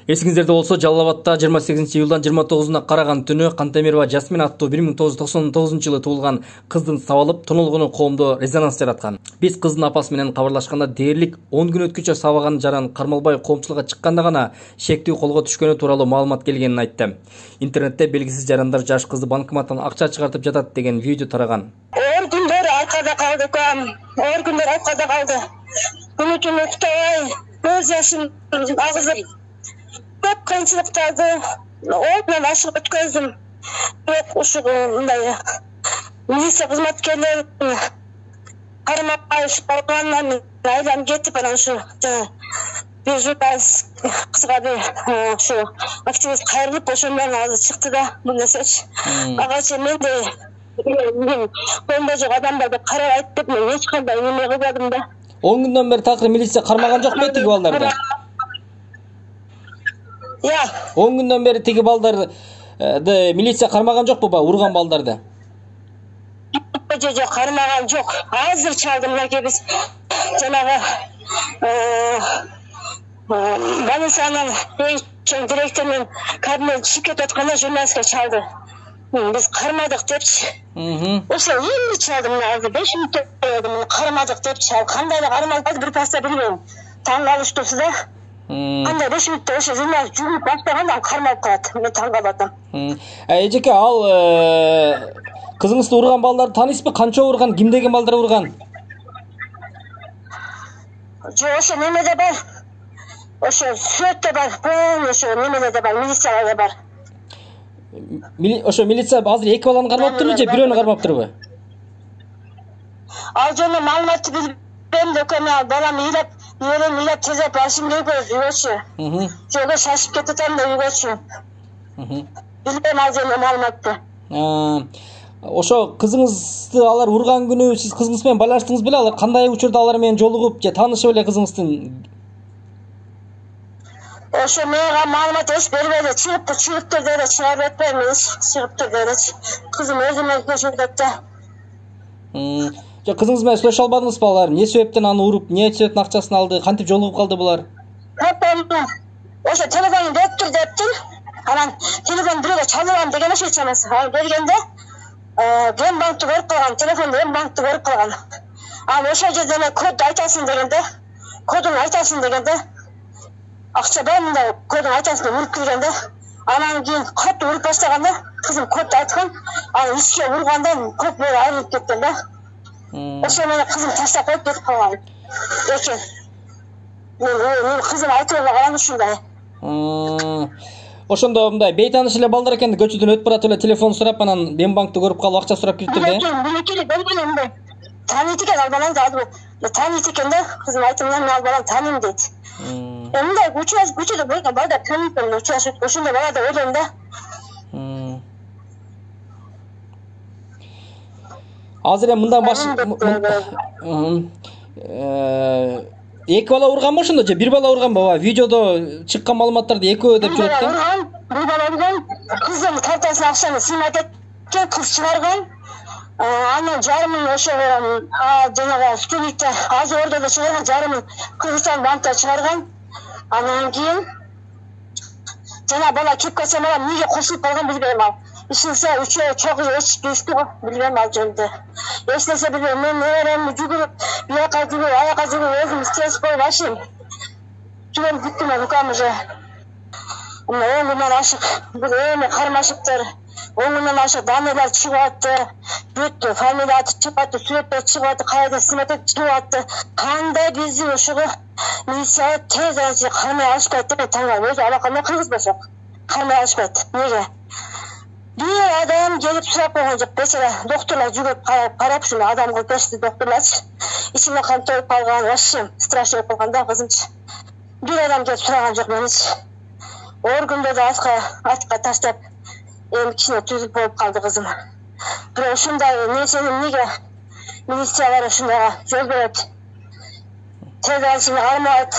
Эсиңиздерде болсо, Жалал Абадта 28-июлдан 29-уна караган түнү Кантемирова Жасмин аттуу 1999-жылы туулган кыздын сабалып, тонулгону коомдо резонанс жараткан. Биз кыздын апасы менен кабарлашканда дээрлик 10 күн өткүчө сабаган жаран кармалбай коомчулукка чыкканда гана шектүү колго түшкөнү тууралуу маалымат келгенин айтты. Интернетте белгисиз жарандар жаш кызды банкоматтан акча чыгартып жатат деген видео тараган. Оор күндөр аркада калды экен. Оор күндөр аркада калды. Күнү-түнү уктабай, көз жашын агызып, көп кыйынчылыктарды менен ашыгып өткөздүм. Бирок ушундай милиция кызматкерлери кармапай ушугандан айланып кетип, анан ушу бир журналист кызга бир ушу активист кайрылып, ошондон азыр чыкты да бул нерсечи. Агачы мен колумда жок адамдарды карабайт деп мен эч кандай неме кылбадым да. 10 күндөн бери такыр милиция кармаган жок бе тиги балдарды? 10 күндөн бери тиги балдарды милиция кармаган жокпу ба, урган балдарды? Жок, кармаган жок. Азыр чалдым, мынакей биз жанагы больницанын эң чоң директорунун кабинетине чыгып кетип атканда журналистке чалды. Biz karmadık depçi. Oşa yeni çaldım lazım. 5 minut oldu. Karmadık depçi. Kandayla karmadık bir pasta bilmiyorum. Tangal uçtusu da. Kanday 5 minutta oşa zilmez. Cümlük başlagandan karmadık kalat. Ben tangabadım. Ejeke al kızыңызды урган балдарды таанайсызбы? Канча урган, кимдеген балдар урган? Жо оşa немеде бар. Oşa сүрөттө бар. Oşa немеде бар. Милицияда бар. Ошо милиция азыр эки баланы кармаптырбы же бирөөнү кармаптырбы? Ал жөнүндө маалыматты билбейм экен, балам ыйлап, нерем ыйлап тезеп барышым керек үйгөчү. Жолго шашып кететем да үйгөчү. Билбейм ал жөнүндө маалыматты. Ошо кызыңызды алар урган күнү сиз кызыңыз менен байланыштыңыз беле? Алар кандай учурда алар менен жолугуп же таанышып эле кызыңыздын? Oşo mega malumat eş bermedi. Çıkıptır dedi. Çıkar etmeyimiz. Çıkıptır dedi. Kızım özüme köşürdekte. Kızыңыз менен сүйлөшө албадыңызбы алар? Не себептен аны уруп, не себептен акчасын алды? Кантип жолугуп калды булар? Oşo telefonun döktür deptin. Анан телефон бирөөгө чалган деген ошо чамасы. Ал бергенде Ген банкты көрүп калган, телефонду Ген банкты көрүп калган. Ал ошол жерде код айтасың дегенде, кодун айтасың дегенде акча бәрінде кодун айтасың уруп киргенде, анан кийин код уруп баштаганда кызым кодду айткан, ал ичке ургандан код бөлүп айрылып кеткен да. Ошо менен кызым таштап коюп кетип калган экен. Мен кызым айтып алган ушундай. Ошондо мындай бейтаныш эле балдар экен, көчөдөн өтүп баратып эле телефон сурап, анан Бенбанкты көрүп калып акча сурап кириптир да. Билекели белгилемби. Тааныйт экен ал баланы да. Тааныйт экен да, кызым айтты мен ал баланы тааныйм дейт. Мындай көчөдө болгон балдар танып, учурашып, ошондой бала деп ойлойм да. Азыр эми мындан баш эки бала урганбы ошондо же бир бала урганбы? Видеодо чыккан маалыматтарды экөө деп жүрөт да. Бир бала урган, кыздын картасына акчаны сыймат экен, кыз чыгарган. Анан жарымын ошо жанагы скринникте азыр ордодо чыгарган, жарымын Кыргызстан банкта чыгарган. Анан кийин жана бала кеп келсе мага эмнеге кошулуп калган билбейм ал. Ишинсе үчөө чогуу эчтү го билбейм ал жөнүндө. Эч нерсе билбейм. Мен нерем жүгүрүп, бияка жүгүрүп, аяка жүгүрүп өзүм стресс коюп ашым. Түгөн бүттүм мен укам уже. Оңунан ашык, бир эми кармашыптыр. Оңунан ашык данелер чыгып атты. Бүт фамилияты чыгып атты, сүрөттөр чыгып атты, кайда сыматып чыгып атты. Кандай биздин ушуга милиция тез арасы кармай алышпайт деп таңгал. Өзү алакандай кыргыз болсок кармай алышпайт. Неге? Бир адам келип сурап койгон жок. Бечара докторлор жүгүп карап ушуну адам кылып беришти докторлорчу. Ичиме кан толуп калган, вообще страшно болуп калган да кызымчы. Бир адам келип сураган жок меничи. Оор күндө да атка таштап эми кичине түзүп болуп калды кызым. Бирок ушундай нерсени эмнеге милициялар ушундайга жол берет? Тез арасында алмайт.